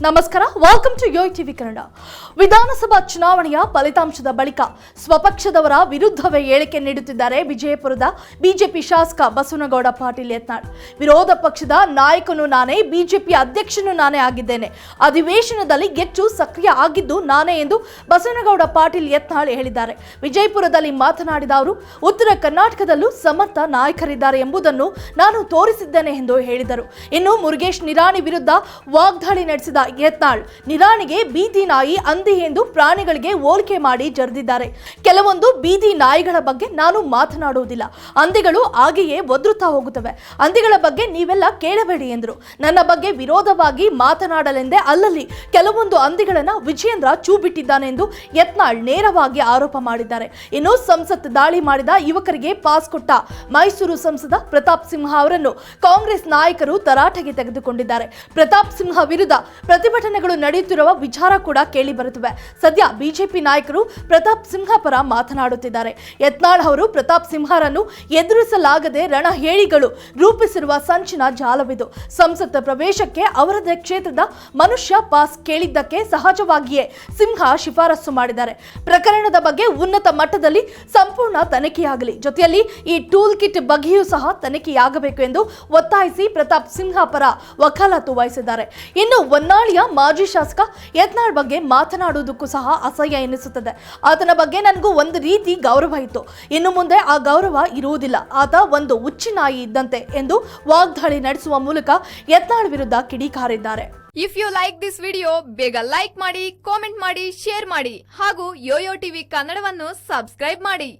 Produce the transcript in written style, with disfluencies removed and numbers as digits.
ನಮಸ್ಕಾರ, welcome to yoyo TV Kannada. ವಿಧಾನಸಭಾ ಚುನಾವಣೆಯ ಫಲಿತಾಂಶದ ಬಳಿಕ ಸ್ವಪಕ್ಷದವರ ವಿರುದ್ಧವೇ ಹೇಳಿಕೆ ನೀಡುತ್ತಿದ್ದಾರೆ ವಿಜಯಪುರದ ಬಿಜೆಪಿ ಶಾಸಕ ಬಸವನಗೌಡ ಪಾಟೀಲ್ ಯತ್ನಾಳ್. ವಿರೋಧ ಪಕ್ಷದ ನಾಯಕನು ನಾನೇ, ಬಿಜೆಪಿ ಅಧ್ಯಕ್ಷನು ನಾನೇ ಆಗಿದ್ದೇನೆ, ಅಧಿವೇಶನದಲ್ಲಿ ಹೆಚ್ಚು ಸಕ್ರಿಯ ಆಗಿದ್ದು ನಾನೇ ಎಂದು ಬಸವನಗೌಡ ಪಾಟೀಲ್ ಯತ್ನಾಳ್ ಹೇಳಿದ್ದಾರೆ. ವಿಜಯಪುರದಲ್ಲಿ ಮಾತನಾಡಿದ ಅವರು, ಉತ್ತರ ಕರ್ನಾಟಕದಲ್ಲೂ ಸಮರ್ಥ ನಾಯಕರಿದ್ದಾರೆ ಎಂಬುದನ್ನು ನಾನು ತೋರಿಸಿದ್ದೇನೆ ಎಂದು ಹೇಳಿದರು. ಇನ್ನು ಮುರುಗೇಶ್ ನಿರಾಣಿ ವಿರುದ್ಧ ವಾಗ್ದಾಳಿ ನಡೆಸಿದ ಯತ್ನಾಳ್, ನಿರಾಣಿಗೆ ಬೀದಿ ನಾಯಿ, ಹಂದಿ ಎಂದು ಪ್ರಾಣಿಗಳಿಗೆ ಹೋಲಿಕೆ ಮಾಡಿ ಜರಿದಿದ್ದಾರೆ. ಕೆಲವೊಂದು ಬೀದಿ ನಾಯಿಗಳ ಬಗ್ಗೆ ನಾನು ಮಾತನಾಡುವುದಿಲ್ಲ, ಹಂದಿಗಳು ಹಾಗೆಯೇ ಒದರುತ್ತಾ ಹೋಗುತ್ತವೆ, ಹಂದಿಗಳ ಬಗ್ಗೆ ನೀವೆಲ್ಲ ಕೇಳಬೇಡಿ ಎಂದರು. ನನ್ನ ಬಗ್ಗೆ ವಿರೋಧವಾಗಿ ಮಾತನಾಡಲೆಂದೇ ಅಲ್ಲಲ್ಲಿ ಕೆಲವೊಂದು ಹಂದಿಗಳನ್ನ ವಿಜಯೇಂದ್ರ ಚೂ ಬಿಟ್ಟಿದ್ದಾನೆ ಎಂದು ಯತ್ನಾಳ್ ನೇರವಾಗಿ ಆರೋಪ ಮಾಡಿದ್ದಾರೆ. ಇನ್ನು ಸಂಸತ್ ದಾಳಿ ಮಾಡಿದ ಯುವಕರಿಗೆ ಪಾಸ್ ಕೊಟ್ಟ ಮೈಸೂರು ಸಂಸದ ಪ್ರತಾಪ್ ಸಿಂಹ ಅವರನ್ನು ಕಾಂಗ್ರೆಸ್ ನಾಯಕರು ತರಾಟೆಗೆ ತೆಗೆದುಕೊಂಡಿದ್ದಾರೆ. ಪ್ರತಾಪ್ ಸಿಂಹ ವಿರುದ್ಧ ಪ್ರತಿಭಟನೆಗಳು ನಡೆಯುತ್ತಿರುವ ವಿಚಾರ ಕೂಡ ಕೇಳಿ ಬರುತ್ತಿವೆ. ಸದ್ಯ ಬಿಜೆಪಿ ನಾಯಕರು ಪ್ರತಾಪ್ ಸಿಂಹ ಪರ ಮಾತನಾಡುತ್ತಿದ್ದಾರೆ. ಯತ್ನಾಳ್ ಅವರು ಪ್ರತಾಪ್ ಸಿಂಹರನ್ನು ಎದುರಿಸಲಾಗದೆ ರಣಹೇಳಿಗಳು ರೂಪಿಸಿರುವ ಸಂಚಿನ ಜಾಲವಿದು. ಸಂಸತ್ ಪ್ರವೇಶಕ್ಕೆ ಅವರದೇ ಕ್ಷೇತ್ರದ ಮನುಷ್ಯ ಪಾಸ್ ಕೇಳಿದ್ದಕ್ಕೆ ಸಹಜವಾಗಿಯೇ ಸಿಂಹ ಶಿಫಾರಸು ಮಾಡಿದ್ದಾರೆ. ಪ್ರಕರಣದ ಬಗ್ಗೆ ಉನ್ನತ ಮಟ್ಟದಲ್ಲಿ ಸಂಪೂರ್ಣ ತನಿಖೆಯಾಗಲಿ, ಜೊತೆಯಲ್ಲಿ ಈ ಟೂಲ್ ಕಿಟ್ ಬಗ್ಗೆಯೂ ಸಹ ತನಿಖೆಯಾಗಬೇಕು ಎಂದು ಒತ್ತಾಯಿಸಿ ಪ್ರತಾಪ್ ಸಿಂಹ ಪರ ವಕಾಲತ್ತು ವಹಿಸಿದ್ದಾರೆ. ಇನ್ನು ಹೊನ್ನಾಳಿಯ ಮಾಜಿ ಶಾಸಕ ಯತ್ನಾಳ್ ಬಗ್ಗೆ ಮಾತನಾಡುವುದಕ್ಕೂ ಸಹ ಅಸಹ್ಯ ಎನಿಸುತ್ತದೆ. ಆತನ ಬಗ್ಗೆ ನನಗೂ ಒಂದು ರೀತಿ ಗೌರವ ಇತ್ತು, ಇನ್ನು ಮುಂದೆ ಆ ಗೌರವ ಇರುವುದಿಲ್ಲ, ಆತ ಒಂದು ಹುಚ್ಚಿನಾಯಿ ಇದ್ದಂತೆ ಎಂದು ವಾಗ್ದಾಳಿ ನಡೆಸುವ ಮೂಲಕ ಯತ್ನಾಳ್ ವಿರುದ್ಧ ಕಿಡಿಕಾರಿದ್ದಾರೆ. If you like this video, ಬೇಗ ಲೈಕ್ ಮಾಡಿ, ಕಾಮೆಂಟ್ ಮಾಡಿ, ಶೇರ್ ಮಾಡಿ ಹಾಗೂ ಯೋಯೋ ಟಿವಿ ಕನ್ನಡವನ್ನು ಸಬ್ಸ್ಕ್ರೈಬ್ ಮಾಡಿ.